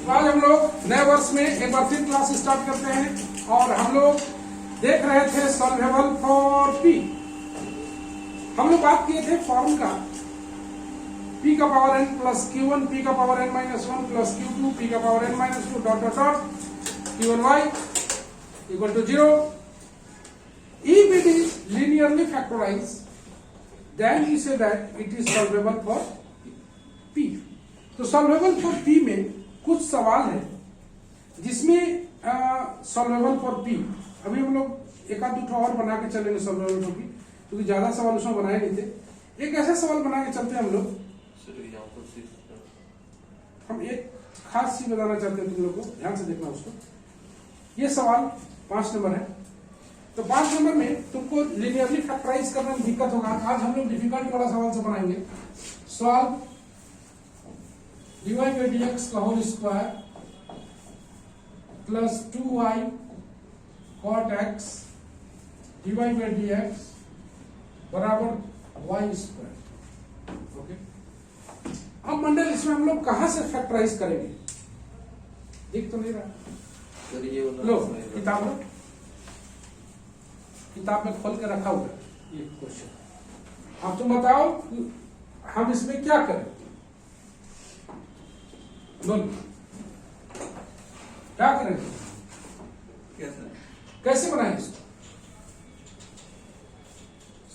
तो आज हम लोग नए वर्ष में एक बार फिर क्लास स्टार्ट करते हैं और हम लोग देख रहे थे सॉल्वेबल फॉर पी। हम लोग बात किए थे फॉर्म का p का power n plus q1 p का power n minus 1 plus q2 p का power n minus 2 dot dot dot q1y equal to 0। If it is linearly factorized, then we say that it is solvable for p। तो solvable for p में कुछ सवाल है जिसमें solvable for P अभी हम लोग एक आध दूठा और बना के चलेंगे सॉल्वेबल फॉर पी, क्योंकि ज्यादा सवाल उसमें बनाए नहीं थे। एक ऐसा सवाल बना के चलते हैं हम लोग। हम एक खास चीज बताना चाहते हैं तुम लोग को, ध्यान से देखना उसको। ये सवाल 5 नंबर है। तो 5 नंबर में तुमको लिनियरली फैक्टराइज करने में दिक्कत होगा। आज हम लोग डिफिकल्ट वाला सवाल से बनाएंगे। सॉल्व dy by dx का whole square plus 2y cot x dy by dx बराबर y स्क्वायर। ओके, अब मंडल इसमें हम लोग कहां से फैक्टराइज करेंगे? दिख तो नहीं रहा? लो किताब में खोल के रखा हुआ है ये क्वेश्चन। अब तुम बताओ हम इसमें क्या करें? बोलो क्या करेंगे? कैसे बनाएंगे इसको?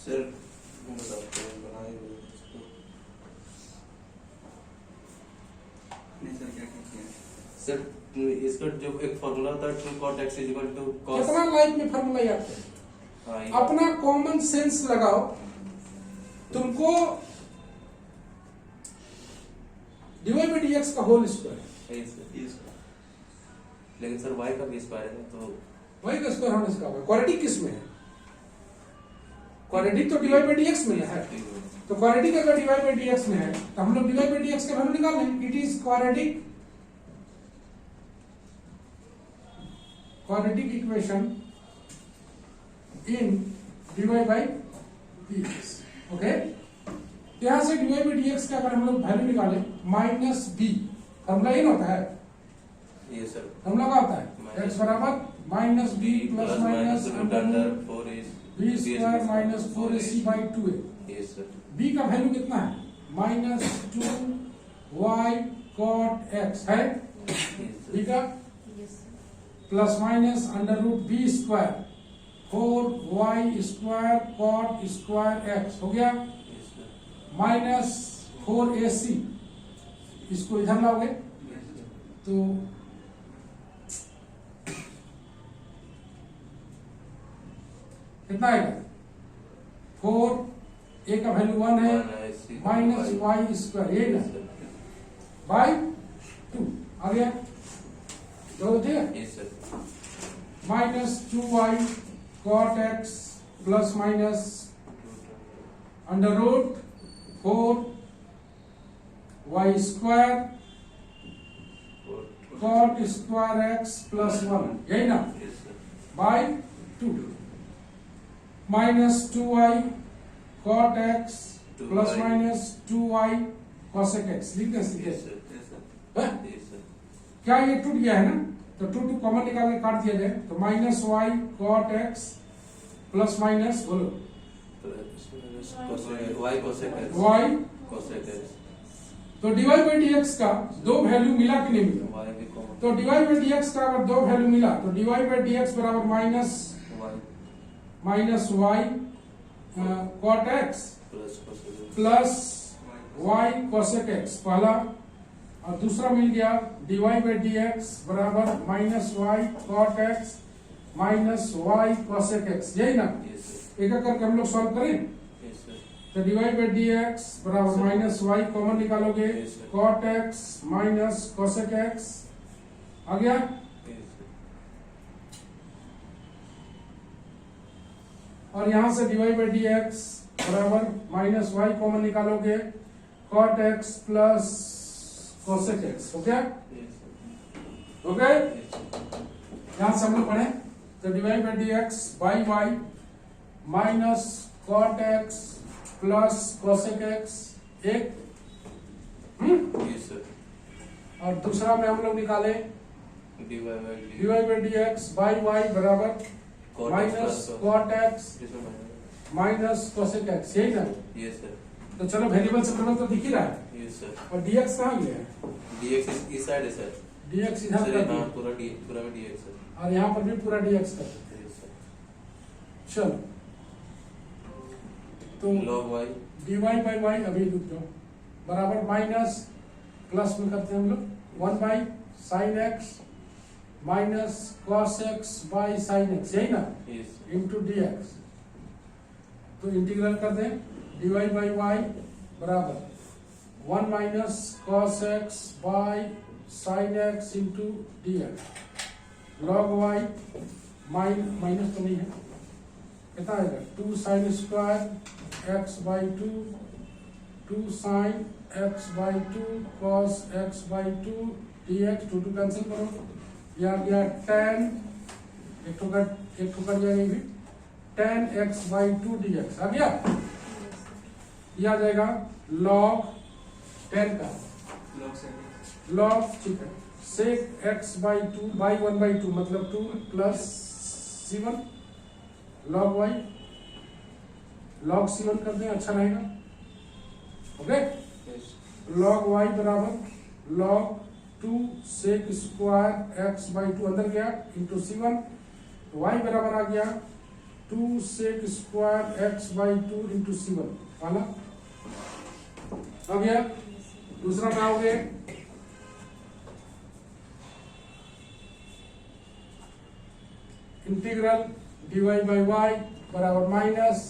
सर सर इसका जो एक फॉर्मूला था two cot x is equal to cos. कितना लाइफ में फॉर्मूला याद है? अपना कॉमन सेंस लगाओ। तुमको dy by dx का होल स्क्वायर, लेकिन सर y का भी स्क्वायर है तो y का स्क्वायर होने से क्या होगा? क्वाड्रेटिक किस में है? क्वाड्रेटिक तो dy by dx में है। तो क्वाड्रेटिक अगर dy by dx में है तो हम लोग dy by dx का वैल्यू निकाल लें। It is quadratic equation in dy by dx। Okay, यहां से dy by dx का अगर हम लोग वैल्यू निकालें माइनस बी, फॉर्मूला इन होता है ये सर फॉर्मूला क्या होता है? x बराबर minus b plus minus under b square minus 4ac by 2a। ये सर b का वैल्यू कितना है? माइनस 2y cot x है b का, plus minus under root b square 4y square cot square x हो गया, minus 4ac। इसको इधर लाओगे तो कितना आएगा? 4 a का वैल्यू 1 है माइनस y स्क्वायर ये ना बाई 2 आ गया। जो थे minus 2y cot x plus minus under root 4y square cot square x plus 1 यही ना by 2 minus 2y cot x plus minus 2y cosec x। लिख दे क्या ये टूट गया है ना? तो 2 कॉमन निकाल के काट दिया जाए तो minus y cot x plus minus बोलो y cosec x y। तो dy by dx का दो वैल्यू मिला कि नहीं मिला? y भी कॉमन तो dy by dx का अगर दो वैल्यू मिला तो dy by dx बराबर minus y cot x plus y cosec x पहला, और दूसरा मिल गया dy by dx बराबर minus y cot x minus y cosec x। यही ना? एक एक करके हम लोग सॉल्व करें तो dy by dx बराबर माइनस y कॉमन निकालोगे cot x minus cosec x आ गया। और यहां से dy by dx बराबर माइनस y कॉमन निकालोगे cot x plus cosec x। हो गया? ओके, यहां से हम लोग पढ़े तो dy by dx by y minus cot x plus cosec x एक और दूसरा में हम लोग निकाले dy by dy by dx by y बराबर cot x minus plus cot x इसमें minus माइनस कोसेक एक्स, यही ना। yes sir तो चलो वेरिएबल से तो दिख ही रहा है। yes sir और dx कहाँ गया है? dx इस साइड है सर dx इधर सर कर हाँ दिया पूरा में dx है और यहाँ पर भी पूरा dx कर देते yes sir हैं। चलो तो log y dy by y अभी रुक जाओ बराबर माइनस प्लस में करते हैं हम लोग 1 by sine x minus cos x by sine x, यही ना, yes sir into d x. तो इंटीग्रल कर दें dy बाई y बराबर 1 minus cos x by sine x into d x log y minus तो नहीं है, कितना आएगा 2 sine square x by 2 sine x by 2 cos x by 2 d x 2 cancel करो, यह आ गया tan एक तो कर जाएगा ये भी tan x by 2 d x आ गया। यह आ जाएगा log 10 का log, ठीक है, sec x by 2 by 1 by 2 मतलब 2 plus c1 log y log c1 कर दें, अच्छा रहेगा। ओके log y बराबर log 2 sec square x by 2 अंदर गया इंटू c1, y बराबर आ गया 2 sec square x by 2 into c1 वाला आ गया। दूसरा क्या हो गया इंटीग्रल dy बाई y बराबर minus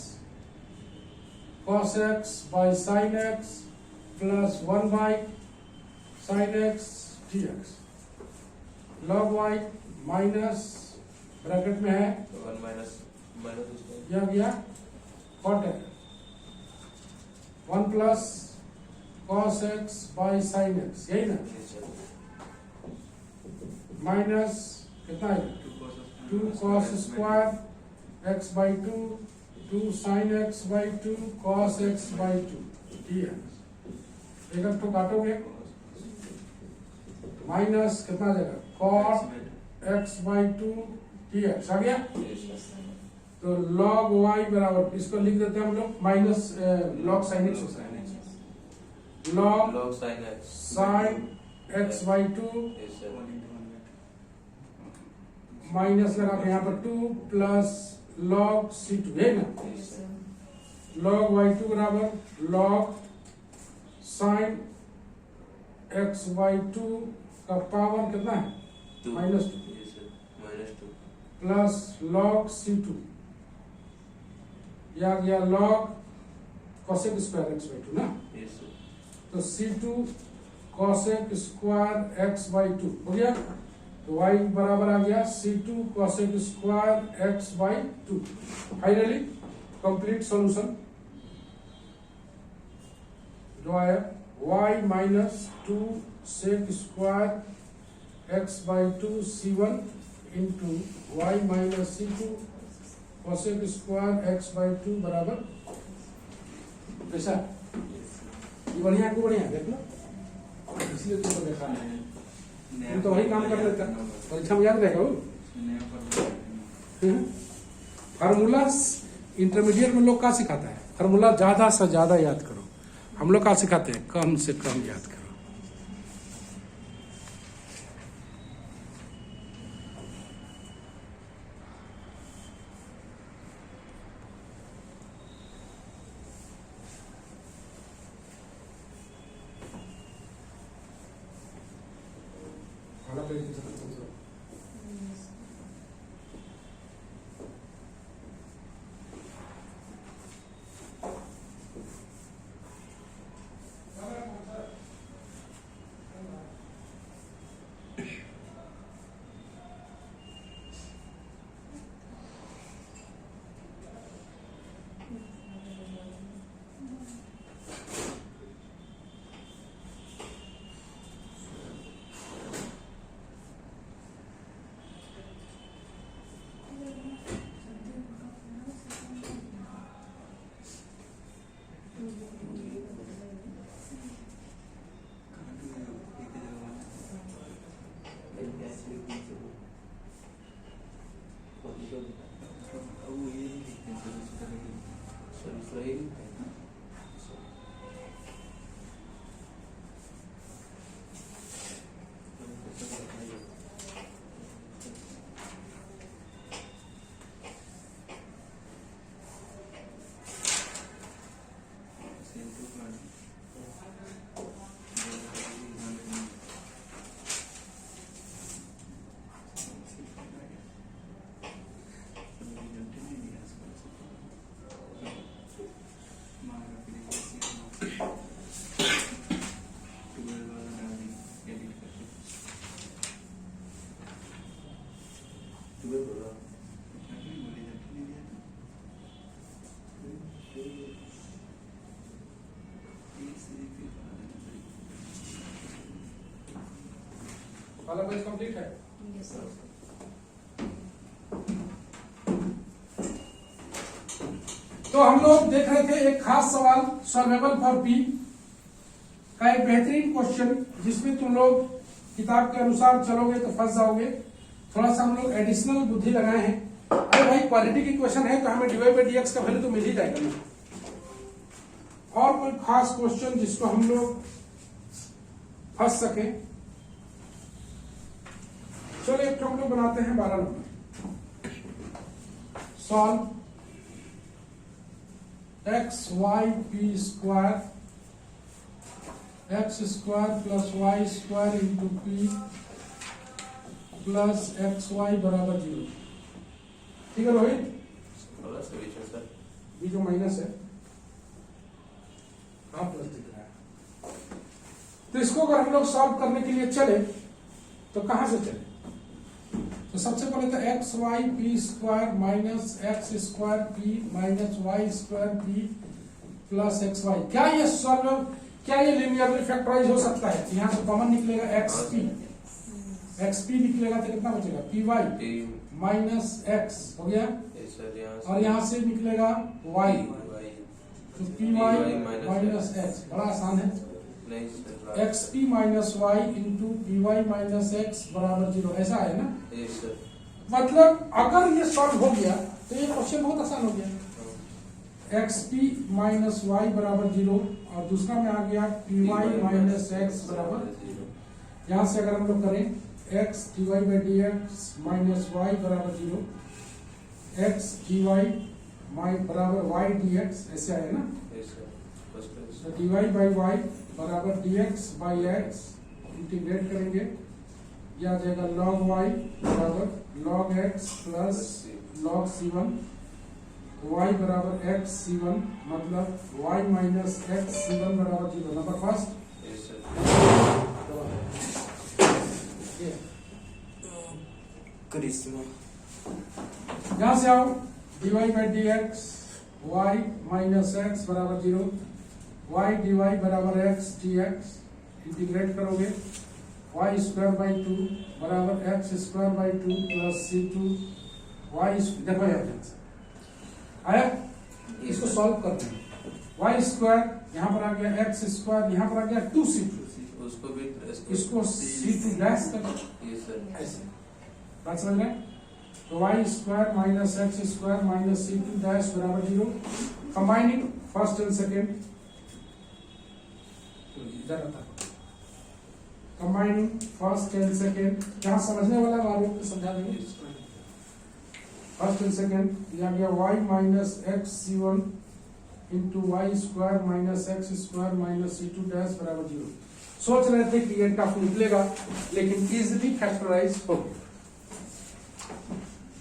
cos x by sin x plus 1 by sin x dx log y minus bracket में है 1 minus इसमें यह गया cot x 1 plus cos x by sin x, यही ना, yes sir माइनस कितना है 2 cos square x by 2 2 sin x by 2 cos x by 2 dx एक तो काटोगे माइनस कितना आ जाएगा cot x बाई 2 dx आ गया। yes sir तो log y बराबर इसको लिख देते हैं हम लोग minus log sin x log log sin x sin x by 2 yes sir minus लगा के यहाँ पर 2 प्लस log c2 है ना, yes sir log y2 बराबर log sin x बाई 2 का पावर कितना है 2 -2 yes sir -2 plus log c2 यह आ गया log cosec square x by 2 ना, yes sir तो c2 cosec square x by 2 हो गया। तो y बराबर आ गया c2 cosec square x by 2। Finally complete solution जो आया y minus 2 sec square x by 2 c1 into y minus c2 cosec square x by 2 बराबर कैसा, ये बढ़िया को बढ़िया देख लो, इसलिए तुमको देखा नहीं, तुम तो वही काम कर लेते परीक्षा में याद रहेगा वो। फार्मूला इंटरमीडिएट में लोग क्या सिखाता है, फार्मूला ज्यादा से ज्यादा याद करो, हम लोग क्या सिखाते हैं कम से कम याद करो। वाला पेज कंप्लीट है। Yes, sir. तो हम लोग देख रहे थे एक खास सवाल सॉल्वेबल फॉर पी का एक बेहतरीन क्वेश्चन, जिसमें तुम लोग किताब के अनुसार चलोगे तो फंस जाओगे। थोड़ा सा हम लोग एडिशनल बुद्धि लगाए हैं। अरे भाई क्वालिटी की क्वेश्चन है तो हमें dy by dx का वैल्यू तो मिल ही जाएगा ना। और कोई खास क्वेश्चन जिसको हम लोग फंस सके। चलो एक हम लोग बनाते हैं 12 number. Solve x y p square x square plus y square into p plus x y बराबर 0। ठीक है रोहित, सर बी जो माइनस है हाँ प्लस दिख रहा है। तो इसको अगर हम लोग सॉल्व करने के लिए चले तो कहां से चले? तो सबसे पहले तो x y p square minus x square p minus y square p plus x y. क्या ये सॉल्व, क्या ये लिनियरली फैक्टराइज हो सकता है? यहाँ से कॉमन निकलेगा एक्स पी निकलेगा तो कितना बचेगा? पी वाई माइनस एक्स हो गया, और यहाँ से निकलेगा वाई तो पी वाई माइनस एक्स। बड़ा आसान है। X p minus y into p y minus x बराबर 0, ऐसा है ना। मतलब अगर ये सॉल्व हो गया तो ये क्वेश्चन बहुत आसान हो गया। एक्स पी माइनस वाई बराबर 0 और दूसरा में आ गया पी वाई माइनस एक्स बराबर 0। यहाँ से अगर हम लोग करें x d y by d x minus y बराबर 0, एक्स डी वाई बराबर वाई डी एक्स, ऐसे आए ना। तो डी वाई बाई वाई बराबर d x by x, integrate करेंगे, यह आ जाएगा लॉग वाई बराबर log x plus log C1, y बराबर एक्स C1, मतलब y माइनस एक्स C1 बराबर 0। Number first Karishma. यहां से आओ, dy by d x y minus x बराबर 0, y dy बराबर एक्स डी एक्स, इंटीग्रेट करोगे y स्क्वायर बाई 2 बराबर x square by 2 plus C2 y। देखो यहाँ आया, इसको सॉल्व करते हैं। वाई स्क्वायर यहाँ पर आ गया, एक्स स्क्वायर यहाँ पर आ गया 2C2, उसको भी इसको C2 डैश कर ऐसे बात समझ रहे? तो y square minus x square minus C2 dash बराबर 0। Combining first and second, combining first and second, जहां समझने वाला वालों को समझा देंगे। फर्स्ट एंड सेकेंड दिया गया y minus x C1 into y square minus x square minus C2 dash बराबर 0। सोच रहे थे कि ये टफ निकलेगा, लेकिन इजीली फैक्टराइज हो गया।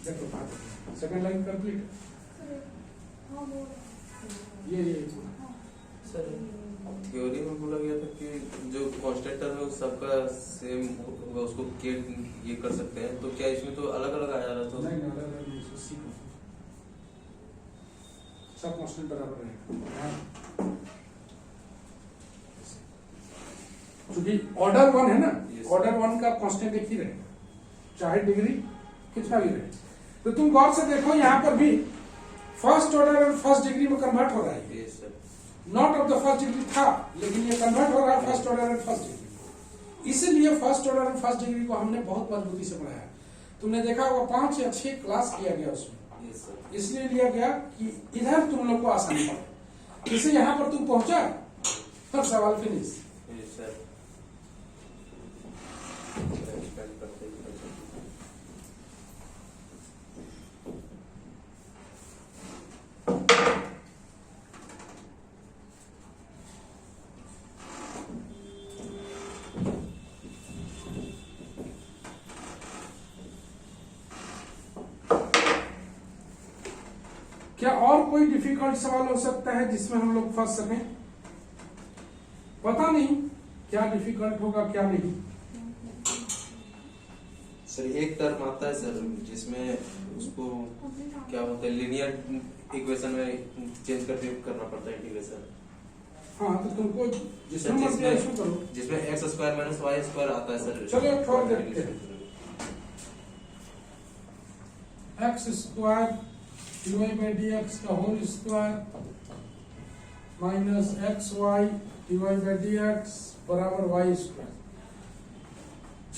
देखो सेकेंड लाइन कंप्लीट। ये सर थ्योरी में बोला गया था कि जो कांस्टेंट है वो सबका सेम होगा, उसको ये कर सकते हैं। तो क्या इसमें तो अलग अलग आ जा रहा था? नहीं, अलग अलग नहीं, सीखो सब कांस्टेंट बराबर रहेगा। क्योंकि ऑर्डर 1 है ना, ऑर्डर 1 का कांस्टेंट एक ही रहेगा, चाहे डिग्री कितना भी रहे। तो तुम गौर से देखो, यहाँ पर भी फर्स्ट ऑर्डर और फर्स्ट डिग्री में कन्वर्ट हो रहा है। Not of the first degree था, लेकिन ये कन्वर्ट हो रहा है first order and first degree. इसीलिए first order and first degree को हमने बहुत मजबूती से पढ़ाया। तुमने देखा होगा 5 या 6 क्लास किया गया उसमें, इसलिए लिया गया कि इधर तुम लोग को आसानी पड़े। इसे यहाँ पर तुम पहुंचा तब सवाल फिनिश। क्या और कोई डिफिकल्ट सवाल हो सकता है जिसमें हम लोग फंस सकें? पता नहीं क्या डिफिकल्ट होगा क्या नहीं। सर एक टर्म आता है सर जिसमें उसको क्या बोलते हैं, लीनियर इक्वेशन में चेंज करके करना पड़ता है इंटीग्रेशन। हाँ तो तुमको जिसमें मर्जी है इसको करो, जिसमें x square minus y square आता है सर। चलो एक और देखते हैं। X square divide by d x का whole square minus x y divide by d x बराबर वाई स्क्वायर।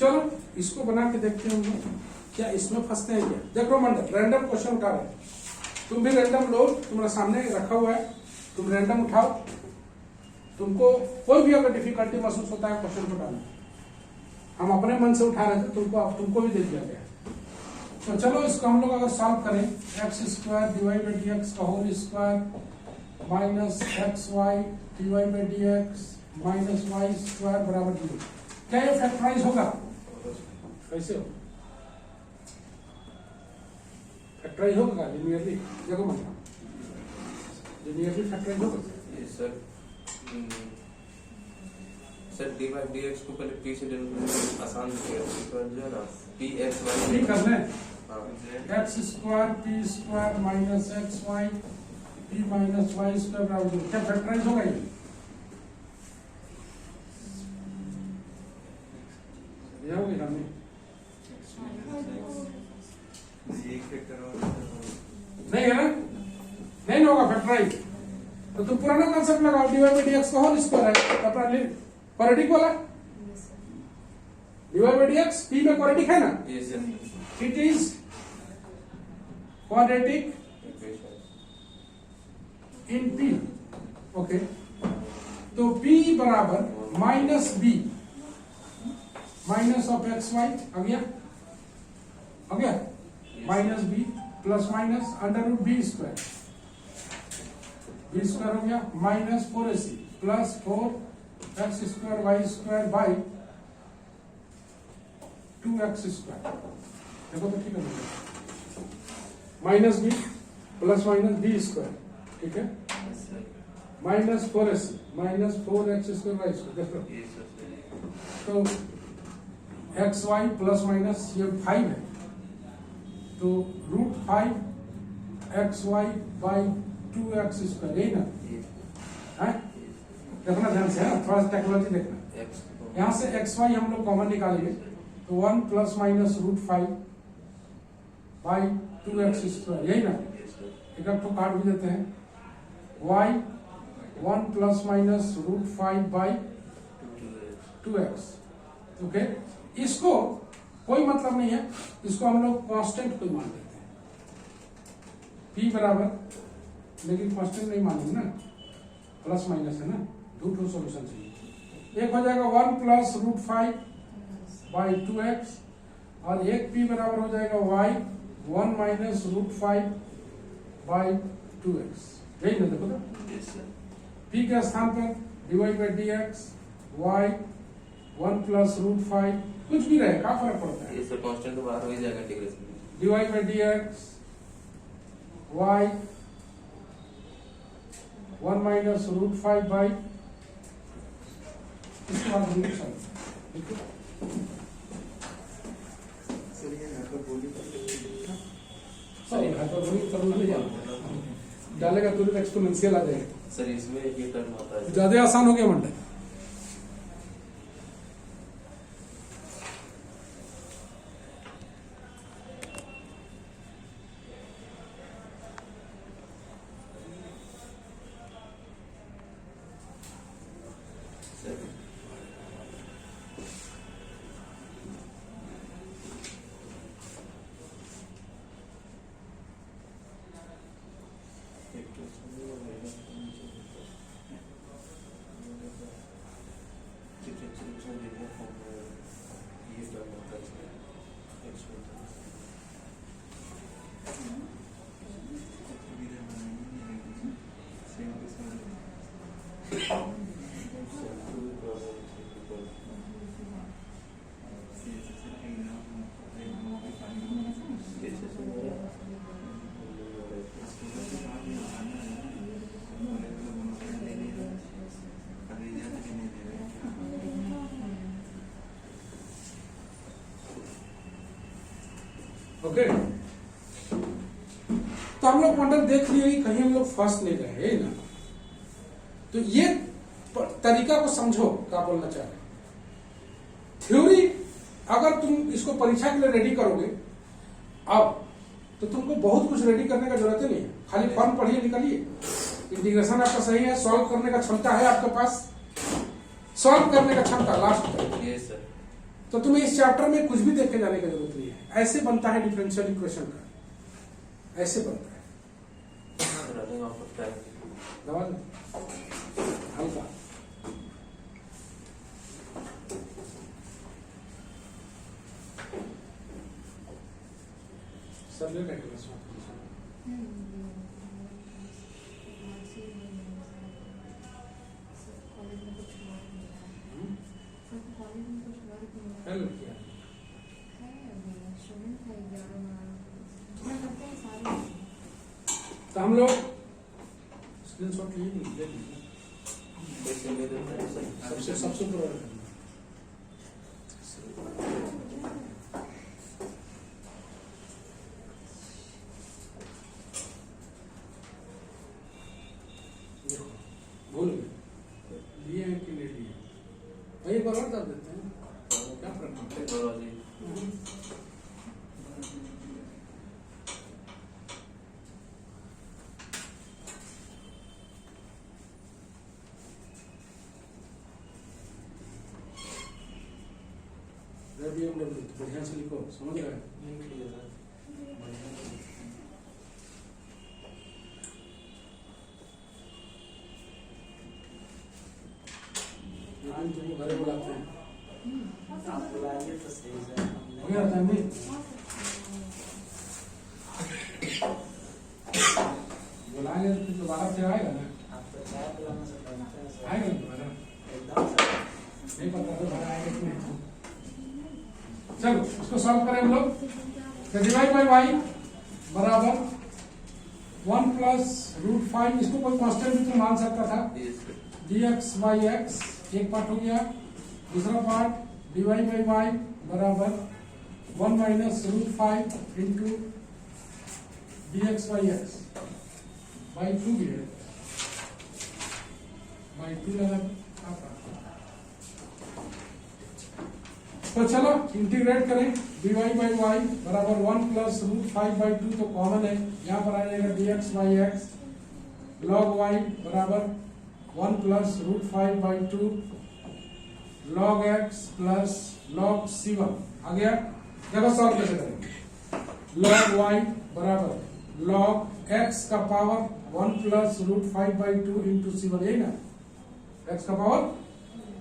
चलो इसको बना के देखते हैं हम लोग, क्या इसमें फंसते हैं क्या। देखो मंडल रैंडम क्वेश्चन उठा रहे, तुम भी रैंडम लो, तुम्हारे सामने रखा हुआ है, तुम रैंडम उठाओ। तुमको कोई भी अगर डिफिकल्टी महसूस होता है क्वेश्चन को डालना, हम अपने मन से उठा रहे थे, तुमको भी दे दिया गया। तो चलो इसको हम लोग अगर सॉल्व करें, x square divide by d x का whole square minus x y divide by d x minus y square बराबर 0। क्या ये फैक्टराइज होगा? कैसे हो फैक्टराइज होगा? लिनियरली देखो मतलब लिनियरली फैक्टराइज होगा। ये sir sir D by d x को पहले पी से डिनोट आसान दिखेगा, जो है ना पी एक्स वाई ठीक करना है। हाँ x square p square minus x y p minus y square बराबर 0। क्या फैक्टराइज होगा ये? होगी हमने नहीं है ना, नहीं होगा फैक्टराइज। तो तुम पुराना कंसेप्ट लगाओ, डिवाइड बाई डी एक्स का होल स्क्वायर है अपना क्वाड्रेटिक वाला, divide by d x p में क्वाड्रेटिक है ना, it is quadratic in p. Okay, तो पी बराबर minus b minus of x y आ गया minus b plus minus under root b square हो गया minus 4ac plus 4x square y square by 2x square. देखो तो ठीक है, minus b plus minus B square, ठीक है, minus 4ac minus 4x square y square. तो x y plus minus ये 5 है, तो root 5 x y by 2x square, यही ना है? देखना ध्यान से, है थोड़ा सा टेक्नोलॉजी देखना। यहाँ से एक्स वाई हम लोग कॉमन निकालेंगे, तो 1 plus minus root 5 by 2x square, यही ना। एक तो काट भी देते हैं, y 1 plus minus root 5 by 2x। Okay, इसको कोई मतलब नहीं है, इसको हम लोग कांस्टेंट कोई मान लेते हैं, p बराबर, लेकिन कांस्टेंट नहीं मानेंगे ना, प्लस माइनस है ना, दो सॉल्यूशन चाहिए। एक हो जाएगा 1 प्लस रूट 5 बाई 2x और एक p बराबर हो जाएगा y 1 minus root 5 by 2x, यही ना। देखो तो p के स्थान पर divide by d x y 1 plus root 5 कुछ भी रहे, क्या फर्क पड़ता है, ये सब कांस्टेंट तो बाहर हो ही जाएगा integration. Divide by d x y 1 minus root 5 by, इसके बाद रूट 5। डालेगा तुरंत एक्सपोनेंशियल आ जाएगा सर, इसमें ये टर्म आता है, ज्यादा आसान हो गया मंडल। ओके, तो हम लोग मंडल देख लिए, कहीं हम लोग फर्स्ट नहीं रहे ना। तो ये तरीका को समझो क्या बोलना चाह रहे हैं। थ्योरी अगर तुम इसको परीक्षा के लिए रेडी करोगे अब, तो तुमको बहुत कुछ रेडी करने का जरूरत ही नहीं है, खाली फॉर्म पढ़िए निकालिए। इंटीग्रेशन आपका सही है, सॉल्व करने का क्षमता है आपके पास, सॉल्व करने का क्षमता लास्ट तक। Yes sir. तो तुम्हें इस चैप्टर में कुछ भी देख के जाने की जरूरत नहीं है। ऐसे बनता है डिफरेंशियल इक्वेशन का, ऐसे बनता है। Running out of time. दबा दो हल्का। सर ले लेंगे इसमें। हेलो किया तो हम लोग स्क्रीनशॉट लिए नहीं ले लीजिए। कैसे ले देते हैं सर? सबसे ऊपर भूल गए लिए हैं कि नहीं लिए, वही एक बार और कर देते हैं, क्या फर्क पड़ता है। टेक्नोलॉजी। बढ़िया से लिखो, समझ रहे हैं। तुमको घरे बुलाते हैं, आप बुलाएंगे तो सही से हो गया था नहीं? बुलाएंगे तो फिर दोबारा फिर आएगा ना, आप तो चाय पिलाने से बनते हैं सर। आएगा ना दोबारा, एकदम सर। नहीं पता दोबारा आएगा कि नहीं। चलो इसको सॉल्व करें हम लोग। तो डिवाइड बाई वाई बराबर 1 प्लस रूट 5, इसको कोई कांस्टेंट भी तो मान सकता था। Yes sir. dx by x एक पार्ट हो गया, दूसरा पार्ट dy by y बराबर 1 minus root 5 into dx by x by 2 भी है, बाई 2 लगा। तो चलो इंटीग्रेट करें, dy by y बराबर 1 प्लस रूट 5 बाई 2 तो कॉमन है, यहाँ पर आ जाएगा dx by x log y बराबर 1 plus root 5 by 2 log x plus log c1 आ गया। देखो सॉल्व कैसे करेंगे। log y बराबर log x का power 1 plus root 5 by 2 into c1, यही ना x का पावर।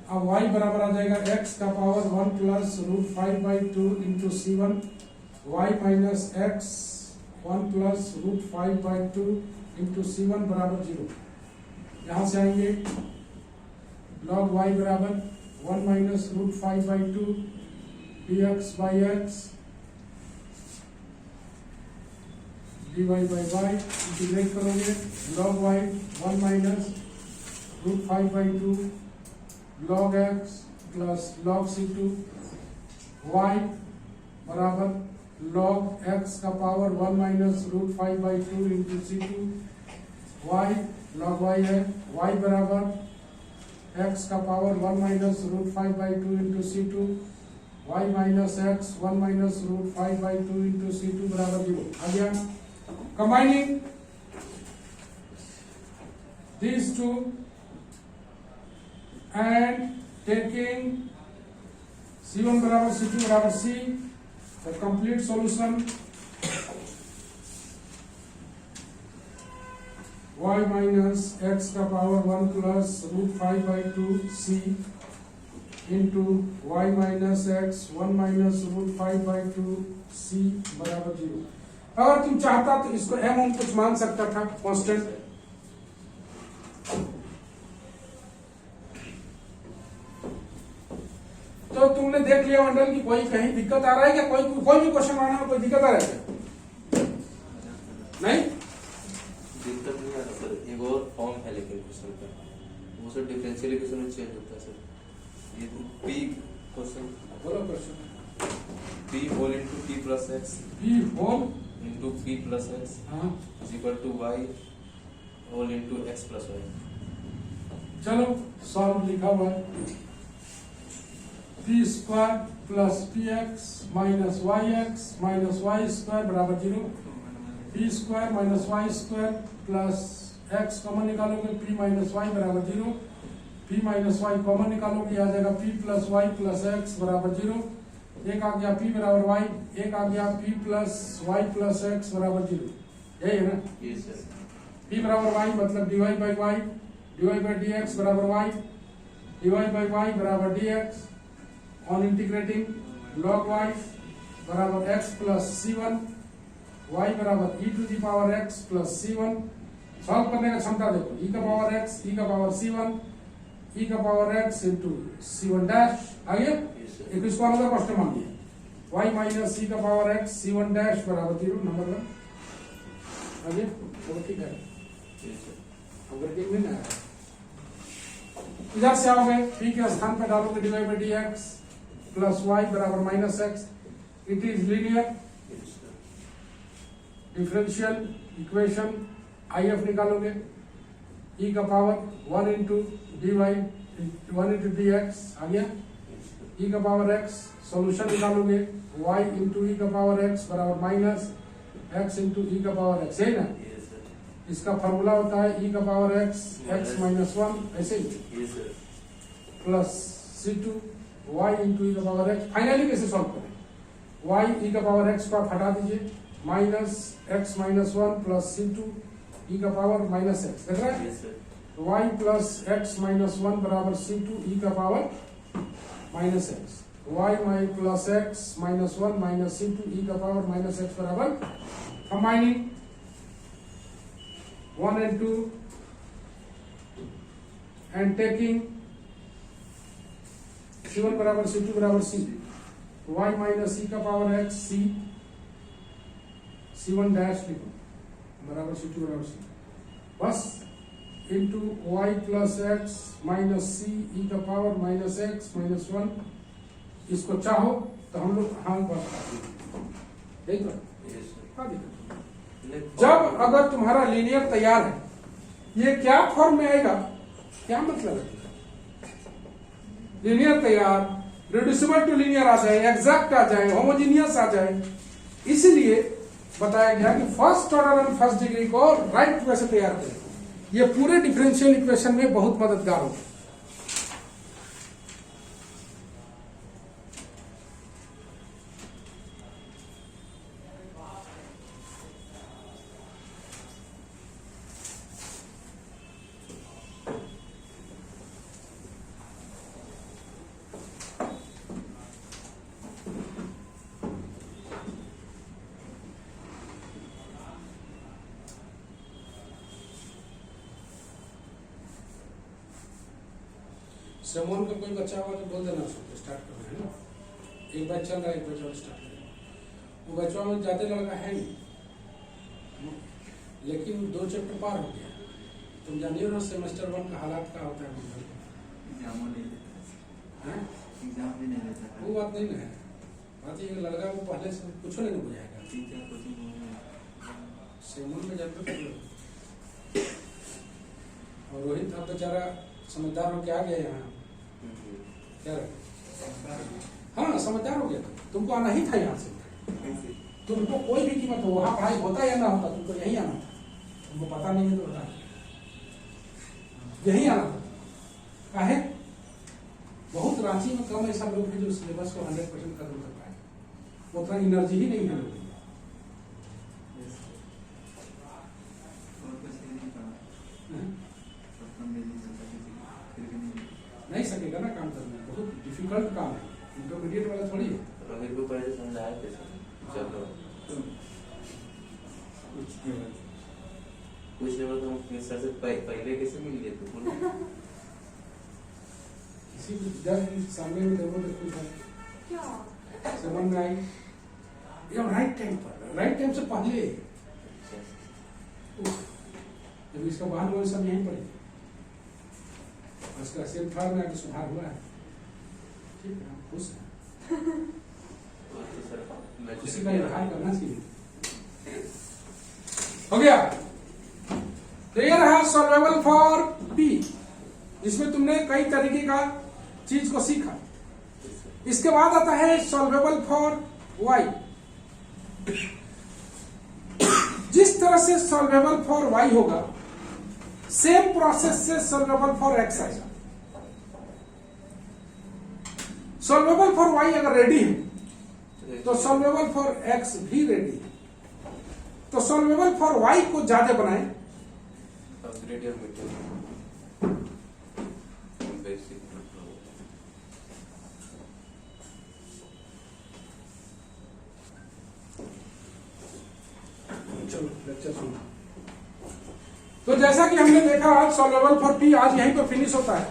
अब y बराबर आ जाएगा x का power 1 plus root 5 by 2 into c1, y minus x 1 plus root 5 by 2 into c1 बराबर 0। यहां से आएंगे log y बराबर 1 minus root 5 by 2 dx by x dy by y integrate करोगे, log y 1 minus root 5 by 2 log x plus log c2, y बराबर log x का power 1 minus root 5 by 2 into c2, y log y है, y बराबर x का power 1 minus root 5 by 2 into c2, y minus x 1 minus root 5 by 2 into c2 बराबर 0 आ गया। Combining these two and taking c1 बराबर c2 बराबर c, the complete solution y minus x का power 1 plus root 5 by 2 c into y minus x 1 minus root 5 by 2 c बराबर 0। अगर तुम चाहता तो इसको m कुछ मान सकता था कांस्टेंट, तो तुमने देख लिया मंडल की कोई कहीं दिक्कत आ रहा है क्या, कोई भी क्वेश्चन आना में कोई दिक्कत आ रहा है क्या? नहीं दिक्कत नहीं आ रहा सर। एक और फॉर्म है लेकिन क्वेश्चन का, वो सर डिफरेंशियल इक्वेशन में चेंज होता है सर। ये p क्वेश्चन, बोलो question. p whole into p plus x p whole into p plus x हाँ is equal to y whole into x plus y। चलो सॉल्व लिखा हुआ है p square plus p x minus y square बराबर 0। P square minus y square plus x common निकालोगे p minus y बराबर 0। P minus Y common निकालोगे आ जाएगा p plus y plus x बराबर 0। एक आ गया पी बराबर वाई, एक आ गया p plus y plus x बराबर 0। यही है ना? Yes sir. पी बराबर वाई मतलब d y by d x बराबर y, d y by y बराबर d x on integrating log y बराबर एक्स प्लस C1, वाई बराबर e to the power x plus C1। Solve करने का क्षमता देखो, ई का पावर एक्स, ई का पावर C1, ई का power x into C1 dash आ गया। एक इसको अलग प्रश्न मान लिया वाई माइनस सी का पावर एक्स C1 डैश बराबर 0। नंबर 1 आगे चलो ठीक है। वर्किंग में ना इधर से आओगे पी के स्थान पे डालोगे d y by d x plus y बराबर minus x. It is linear differential equation. I F निकालोगे ई का power 1 into d y 1 into d x आ गया। ई का पावर एक्स सॉल्यूशन निकालोगे y इंटू ई का power x बराबर minus x into e का पावर एक्स, है ना? इसका फॉर्मूला होता है ई का पावर एक्स एक्स माइनस 1 ऐसे ही plus C2 y into e का पावर एक्स। फाइनली कैसे सॉल्व करें? y ई का पावर एक्स को आप हटा दीजिए minus x minus 1 plus C2 e का पावर माइनस एक्स, देख रहा है? y प्लस एक्स माइनस 1 बराबर C2 ई का पावर माइनस एक्स। वाई माई plus x minus 1 minus C2 e का पावर माइनस एक्स बराबर combining 1 and 2 and taking C1 बराबर C2 बराबर C, y माइनस C का पावर x C1 डैश लिखो बराबर C2 बराबर C बस into y plus x minus C e का पावर माइनस एक्स माइनस 1। इसको चाहो तो हम लोग हाँ बस यही जब अगर तुम्हारा लीनियर तैयार है, ये क्या फॉर्म में आएगा, क्या मतलब है? लीनियर तैयार, रिड्यूसिबल टू लीनियर आ जाए, एग्जैक्ट आ जाए, होमोजीनियस आ जाए। इसीलिए बताया गया कि first order and first degree को राइट वे से तैयार करें। ये पूरे डिफरेंशियल इक्वेशन में बहुत मददगार होगा। समूह का कोई बच्चा होगा तो बोल देना उसको स्टार्ट करना है ना। एक बैच चल रहा है, एक बैच और स्टार्ट करेगा। वो बच्चों में ज्यादा लड़का है नहीं, लेकिन 2 चैप्टर पार हो गया। तुम जानिए ना सेमेस्टर 1 का हालात क्या होता है। एग्जाम भी नहीं लेता। वो बात नहीं है, बात ये लड़का को पहले से कुछ नहीं बुझाएगा। सेमून में जाते थे और रोहित अब बेचारा समझदार हो के आ गया यहाँ। क्या हाँ समझदार हो गया। तुमको आना ही था यहाँ से, तुमको कोई भी कीमत हो, वहाँ पढ़ाई होता या ना होता, तुमको यही आना था। तुमको पता नहीं है तो बता, यही आना था। काहे? बहुत रांची में कम ऐसा लोग हैं जो सिलेबस को 100% खत्म कर पाए, उतना एनर्जी ही नहीं है लोगों में। नहीं सकेगा ना काम करना, बहुत डिफिकल्ट काम है, इंटरमीडिएट वाला थोड़ी है। रोहित को पहले समझाया कैसे चलो कुछ नहीं बोला। हम सर से पहले कैसे मिल गए थे बोलो। किसी भी जज सामने में देखो तो कुछ है समझ में आई एकदम राइट टाइम पर, राइट टाइम से पहले। जब इसका बाहर वो सब यहीं पड़े, उसका सेम थर्ड में आगे सुधार हुआ है। ठीक है, हम खुश हैं, खुशी का इजहार करना चाहिए। हो गया। तो ये रहा सॉल्वेबल फॉर P। जिसमें तुमने कई तरीके का चीज को सीखा। इसके बाद आता है सॉल्वेबल फॉर y। जिस तरह से सॉल्वेबल फॉर y होगा, सेम प्रोसेस से सॉल्वेबल फॉर x आएगा। सॉल्वेबल फॉर y अगर रेडी है तो सॉल्वेबल फॉर x भी रेडी है। तो सॉल्वेबल फॉर y को ज्यादा बनाएं, चलो लेक्चर सुनो। तो जैसा कि हमने देखा आज सॉल्वेबल फॉर p आज यहीं पर फिनिश होता है।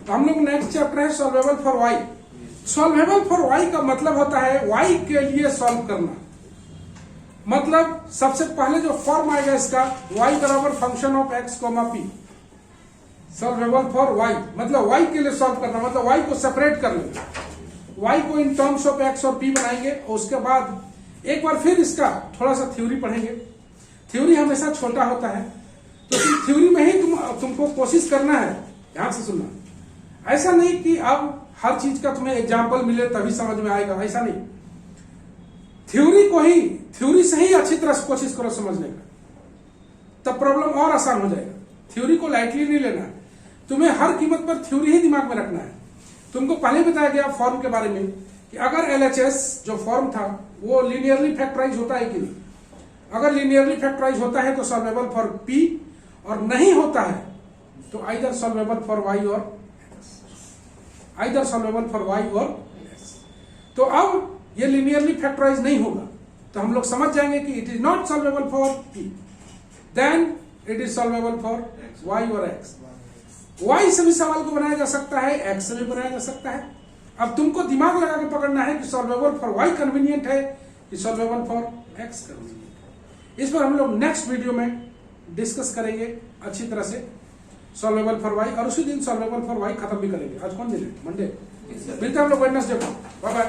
तो हम लोग नेक्स्ट चैप्टर है solvable for y। Solvable for y का मतलब होता है y के लिए सॉल्व करना। मतलब सबसे पहले जो फॉर्म आएगा इसका y बराबर function of x comma p। Solvable for y मतलब y के लिए सॉल्व करना, मतलब y को सेपरेट कर लेंगे, y को इन टर्म्स ऑफ x और p बनाएंगे और उसके बाद एक बार फिर इसका थोड़ा सा थ्योरी पढ़ेंगे। थ्योरी हमेशा छोटा होता है, तो थ्योरी में ही तुमको कोशिश करना है, ध्यान से सुनना। ऐसा नहीं कि अब हर चीज का तुम्हें एग्जाम्पल मिले तभी समझ में आएगा, ऐसा नहीं। थ्योरी से ही अच्छी तरह से कोशिश करो समझने का, तब प्रॉब्लम और आसान हो जाएगा। थ्योरी को लाइटली नहीं लेना है, तुम्हें हर कीमत पर थ्योरी ही दिमाग में रखना है। तुमको पहले बताया गया फॉर्म के बारे में कि अगर LHS जो फॉर्म था वो लीनियरली फैक्टराइज होता है कि नहीं। अगर लीनियरली फैक्टराइज होता है तो सॉल्वेबल फॉर p, और नहीं होता है तो आइदर सॉल्वेबल फॉर y और आइदर सॉल्वेबल फॉर y और x। तो अब ये लीनियरली फैक्टराइज नहीं होगा तो हम लोग समझ जाएंगे कि it is not solvable for p, then it is solvable for y और x। y से भी सवाल को बनाया जा सकता है, x से भी बनाया जा सकता है। अब तुमको दिमाग लगा के पकड़ना है कि सॉल्वेबल फॉर y कन्वीनियंट है कि सॉल्वेबल फॉर x कन्वीनियंट। इस पर हम लोग नेक्स्ट वीडियो में डिस्कस करेंगे अच्छी तरह से सॉल्वेबल फॉर y, और उसी दिन सॉल्वेबल फॉर y खत्म भी करेंगे। आज कौन दिन है? मंडे। मिलते हैं हम लोग वेडनेसडे को। Bye bye.